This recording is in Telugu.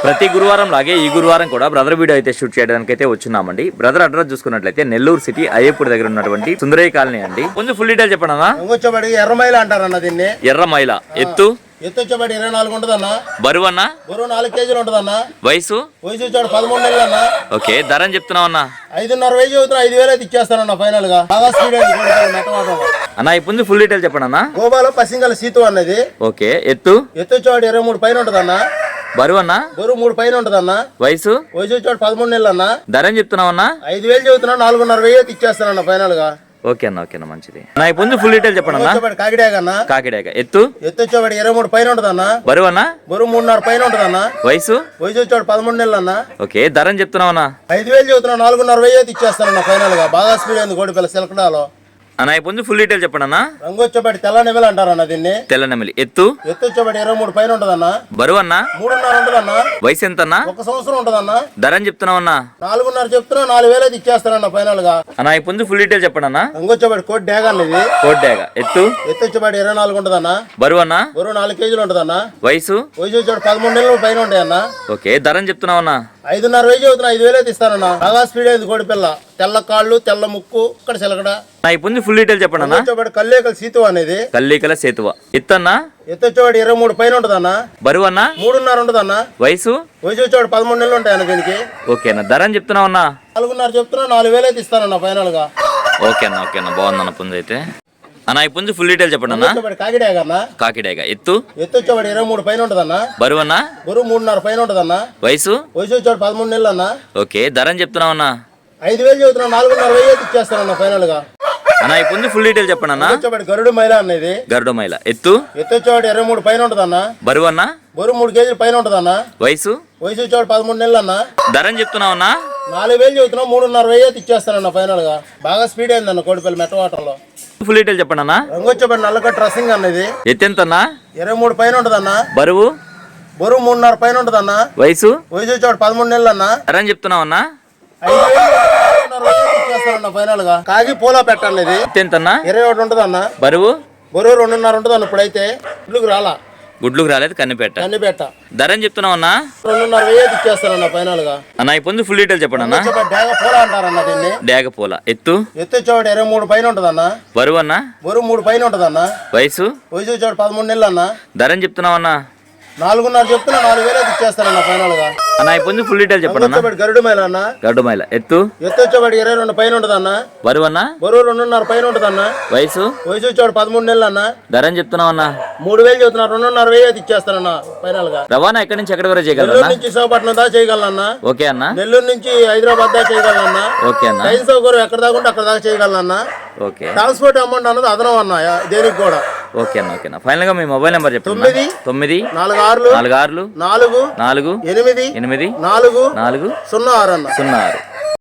ప్రతి గురువారం లాగే ఈ గురువారం కూడా బ్రదర్ వీడియో అయితే షూట్ చేయడానికి అయితే వచ్చున్నామండి. బ్రదర్ అడ్రస్ చూసుకున్నట్లయితే నెల్లూరు సిటీ అయ్యప్పూడి దగ్గర ఉన్నటువంటి సుందరయ్య కాలనీ అండి. కొంచెం ఫుల్ డీటెయిల్ చెప్పండి అన్న. ఎర్రమైల అంటారన్న దీన్ని. ఎర్రమైల ఎత్తు వచ్చేవాడి 24 ఉంటదన్న. బరువు అన్న? బరువు 4 కేజీలు ఉంటదన్న. వయసు? వయసు వచ్చాడు 13 నెలలు అన్న. ఓకే, ధర అని చెప్తున్నావు అన్న? 5.5 వేలు చదువుతున్నా. 5,000 అయితే ఇచ్చేస్తానన్న ఫైనల్ గా. బాగా స్పీడ్ అన్న ఇప్పుడు ఫుల్ డీటెయిల్ చెప్పండి అన్న. గోబాలో పసింగల్ సీతు అన్నది. ఓకే, ఎత్తు? ఎత్తు వచ్చేవాడు 23 పైన ఉంటదన్న. బరువు అన్న? బరువు 3 పైన ఉంటదన్న. వయసు? వయసు వచ్చాడు 13 నెలలు అన్న. ధర అని చెప్తున్నావు అన్న? 5,000 చదువుతున్నా. 4.5 వేలు అయితే ఇచ్చేస్తానన్న ఫైనల్ గా. ఓకే అన్న, ఓకే అన్న, మంచిది. నా ఇప్పుడు ఫుల్ డీటెయిల్ చెప్పండి అన్న. కాకిడాగన్న. కాకిడాక ఎత్తు? ఎత్తు వచ్చేవాడు 23 పైన ఉంటదన్న. బరువు అన్న? బరువు 3.5 పైన ఉంటదన్న. వయసు? వయసు వచ్చాడు 13 నెలలు అన్న. ఓకే, ధర అని చెప్తున్నావు అన్న? 5,000 చదువుతున్నా. 4.5 వేలు అయితే ఇచ్చేస్తానన్న ఫైనల్ గా. బాగా స్పీడ్ అయింది గోడిపిల్ల సిలకడాలో. అన్న ఇప్పుడు ఫుల్ డీటెయిల్ చెప్పండి అన్న. రంగు వచ్చేపాటి తెల్ల నెమలి అంటారన్న దీన్ని. తెల్ల నెమలి ఎత్తు? ఎత్తు వచ్చేపాటి 23 పైన ఉంటదన్న. బరువు అన్న? 3.5 ఉంటదన్న. వయసు ఎంత అన్న? 1 సంవత్సరం ఉంటదన్న. ధర అని చెప్తున్నావు అన్న? 4.5 చెప్తున్నా. 4,000 అయితే ఇచ్చేస్తానన్న ఫైనల్ గా. అన్న ఇప్పుడు ఫుల్ డీటెయిల్ చెప్పండి అన్న. రంగు వచ్చేపాటి కోట్ డ్యాగ్ అన్నది. కోట్ డ్యాగ్ ఎత్తు? ఎత్తు వచ్చేపాటి 24 ఉంటదన్న. బరువు అన్న? బరువు 4 కేజీలు ఉంటదన్న. వయసు? వయసు వచ్చాడు 13 నెలలు పైన ఉంటాయన్న. ఓకే, ధర అని చెప్తున్నావు అన్న? 5.5 వేలు చదువుతున్నా. 5,000 అయితే ఇస్తానన్న. బాగా స్పీడ్ అయింది గోడిపిల్ల. తెల్ల కాళ్ళు, తెల్ల ముక్కు, ఇక్కడ సిలకడ. నా ఇప్పుడు ఫుల్ డీటెయిల్ చెప్పండి అన్న. కల్లేకల సీతు అనేది. కల్లికల సేతువ ఎత్తన్నా? ఎత్తు వచ్చేవాడు 23 పైన ఉంటదన్న. బరువు అన్న? 3.5 ఉంటదన్న. వయసు? వయసు వచ్చేవాడు 13 నెలలు ఉంటాయన్న దీనికి. ఓకే అన్న, ధర అని చెప్తున్నావు అన్న? 4.5 చెప్తున్నా. 4,000 అయితే ఇస్తానన్న ఫైనల్ గా. ఓకే అన్న, ఓకే అన్న, బాగుందన్న పుంజు అయితే. అన్న ఈ పుంజు ఫుల్ డీటెయిల్ చెప్పండి అన్న. కాకిడాగన్న. కాకిడాగ ఎత్తు? ఎత్తు వచ్చేవాడు 23 పైన ఉంటదన్న. బరువు అన్న? బరువు 3.5 పైన ఉంటదన్న. వయసు? వయసు వచ్చేవాడు 13 నెలలు అన్న. ఓకే, ధర అని చెప్తున్నావు అన్న? 5,000 చదువుతున్నా. 4.5 వేలు అయితే ఇచ్చేస్తానన్న ఫైనల్ గా. అన్న ఈ పుంజు ఫుల్ డీటెయిల్ చెప్పండి అన్న. వచ్చేవాడు గరుడు మైల అనేది. గరుడు మైల ఎత్తు? ఎత్తు వచ్చేవాడు 23 పైన ఉంటదన్న. బరువు అన్న? బరువు 3 కేజీలు పైన ఉంటదన్న. వయసు? వయసు వచ్చేవాడు 13 నెలలు అన్న. ధర అని చెప్తున్నావు అన్న? 4,000 చదువుతున్నా. 3.5 వేలు అయితే ఇచ్చేస్తానన్న ఫైనల్ గా. బాగా స్పీడ్ అయిందన్న కోడిపల్లి మెట్టవాటంలో. ఫుల్ డీటెయిల్ చెప్పండి అన్న. రంగు వచ్చేవాడు నల్లక డ్రెస్సింగ్ అన్నది. ఎత్తు ఎంత అన్న? 23 పైన ఉంటదన్న. బరువు? బరువు 3.5 పైన ఉంటదన్న. వయసు? వయసు వచ్చేవాడు 13 నెలలు అన్న. ధర అని చెప్తున్నావు అన్న? 5,000 ఇచ్చేస్తానన్న ఫైనల్ గా. కాకి పోలా పెట్టన్నది. ఎత్తు ఎంత అన్న? 21 ఉంటదన్న. బరువు? బరువు 2.5 ఉంటదన్న. ఇప్పుడైతే ఇల్లుకు రాలా. గుడ్లుకు రాలేదు, కన్నిపేట. కన్నిపేట. ధర అని చెప్తున్నావు అన్న? 2.5 వేలు ఇచ్చేస్తానన్న ఫైనల్ గా. అన్న ఈ పుంజు ఫుల్ డీటెయిల్ చెప్పండి అన్న. డాగ పోలా అంటారన్న దీన్ని. డాగ పోల ఎత్తు? ఎత్తు వచ్చేవాడు 23 పైన ఉంటదన్న. బరువు అన్న? బరువు 3 పైన ఉంటదన్న. వయసు? వయసు వచ్చేవాడు 13 నెలలు అన్న. ధర అని చెప్తున్నావు అన్న? 4.5 చెప్తున్నా. 4,000 అయితే ఇచ్చేస్తానన్న ఫైనల్ గా. అన్న ఈ పుంజు ఫుల్ డీటెయిల్ చెప్పండి అన్న. గరుడు మైల అన్న. గరుడు మైల ఎత్తు? ఎత్తు వచ్చేవాడు 22 పైన ఉంటదన్న. బరువు అన్న? బరువు 2.5 పైన ఉంటదన్న. వయసు? వయసు వచ్చేవాడు 13 నెలలు అన్న. ధర అని చెప్తున్నావు అన్న? 3,000 చెప్తున్నా. 2.5 వేలు అయితే ఇచ్చేస్తానన్న ఫైనల్ గా. రవాణా ఎక్కడి నుంచి ఎక్కడి వరకు నెల్లూరు చేయగలరా? నుంచి విశాఖపట్నం దాకా చేయగలనన్న. ఓకే అన్న. నెల్లూరు నుంచి హైదరాబాద్ దాకా చేయగలనన్న. ఓకే అన్న. ట్రైన్ సౌకర్యం ఎక్కడ దాకా ఉంటే అక్కడ దాకా చేయగలనన్న. ఓకే. ట్రాన్స్పోర్ట్ అమౌంట్ అన్నది అదనం అన్న దేనికి కూడా. ఓకే అన్న, ఓకే అన్న. ఫైనల్ గా మీ మొబైల్ నెంబర్ చెప్పండి. 9 9 46 46 4 4 8 8 4 4 06 అన్న. 06.